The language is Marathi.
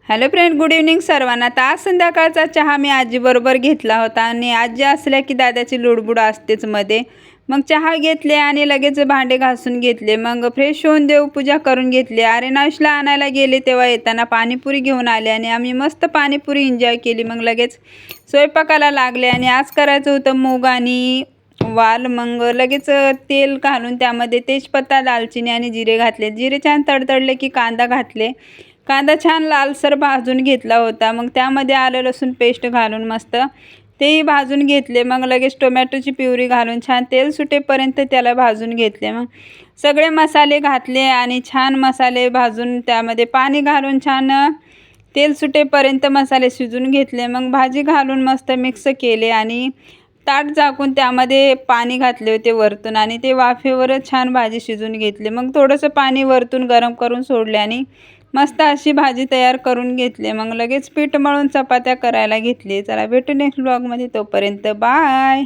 हॅलो फ्रेंड, गुड इव्हनिंग सर्वांना. तर आज संध्याकाळचा चहा मी आजीबरोबर घेतला होता आणि आजी असल्या की दादाची लुडबुड असतेच मध्ये. मग चहा घेतले आणि लगेच भांडे घासून घेतले. मग फ्रेश होऊन देवपूजा करून घेतली. आर्यनाशला आणायला गेले तेव्हा येताना पाणीपुरी घेऊन आले आणि आम्ही मस्त पाणीपुरी एन्जॉय केली. मग लगेच स्वयंपाकाला लागले आणि आज करायचं होतं मूग आणि वाल. मग लगेच तेल घालून त्यामध्ये तेजपत्ता, दालचिनी आणि जिरे घातले. जिरे छान तडतडले की कांदा घातले. कांदा छान लालसर भाजून घेतला होता. मग त्यामध्ये आलं लसूण पेस्ट घालून मस्त तेही भाजून घेतले. मग लगेच टोमॅटोची प्युरी घालून छान तेल सुटेपर्यंत त्याला भाजून घेतले. मग सगळे मसाले घातले आणि छान मसाले भाजून त्यामध्ये पाणी घालून छान तेल सुटेपर्यंत मसाले शिजून घेतले. मग भाजी घालून मस्त मिक्स केले आणि ताट झाकून त्यामध्ये पाणी घातले होते वरतून आणि ते वाफेवरच छान भाजी शिजून घेतली. मग थोडंसं पाणी वरतून गरम करून सोडले आणि मस्त अशी भाजी तयार करून घेतली. मग लगेच पीठ मळून चपात्या करायला घेतली. चला भेटू नेक्स्ट ब्लॉगमध्ये. तोपर्यंत बाय.